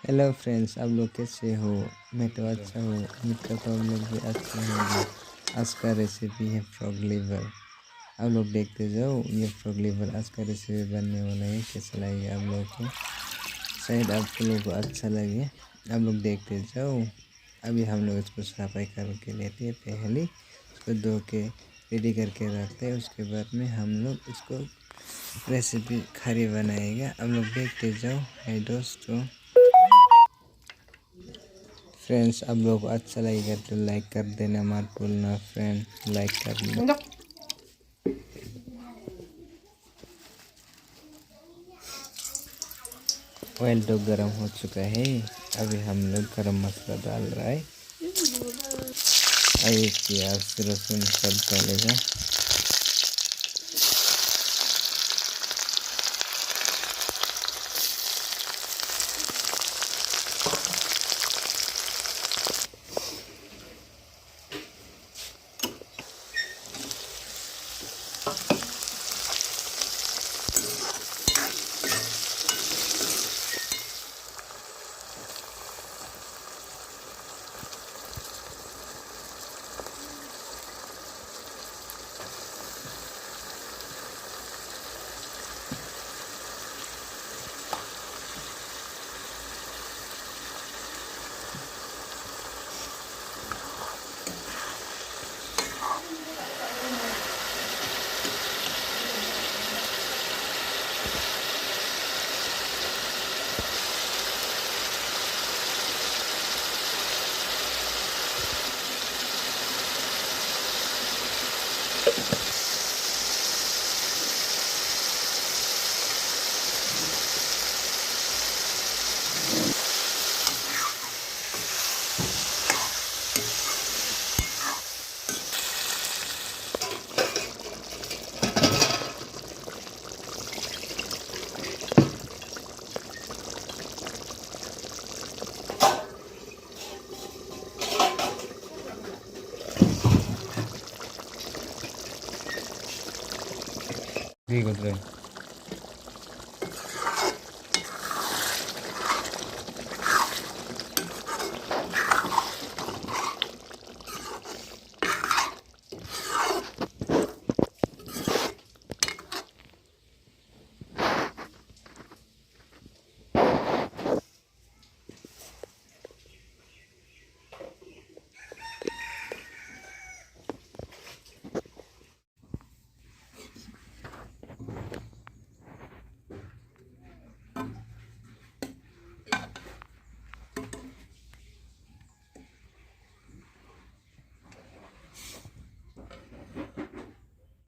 Hello friends, आप लोग कैसे हो? मैं तो अच्छा हूँ। उम्मीद करता हूँ आप लोग भी अच्छे होंगे। आज का रेसिपी है फ्रॉग लिवर। आप लोग देखते जाओ, ये फ्रॉग लिवर आज का रेसिपी बनने वाला है। कैसा लगेगा आप लोग को? शायद आप लोगों को अच्छा लगे। आप लोग देखते जाओ। अभी हम लोग इसको सफाई करके लेते हैं, पहले इसको धो के रेडी करके रखते हैं। उसके बाद में हम लोग इसको रेसिपी खरी बनाएगा। आप लोग देखते जाओ। है दोस्तों, फ्रेंड्स, आप लोग को अच्छा लगेगा तो लाइक कर देना मत भूलना। फ्रेंड, लाइक कर लो। ऑयल तो गर्म हो चुका है। अभी हम लोग गरम मसाला डाल रहा है। अभी प्याज लहसुन सब डालेगा। ठीक है।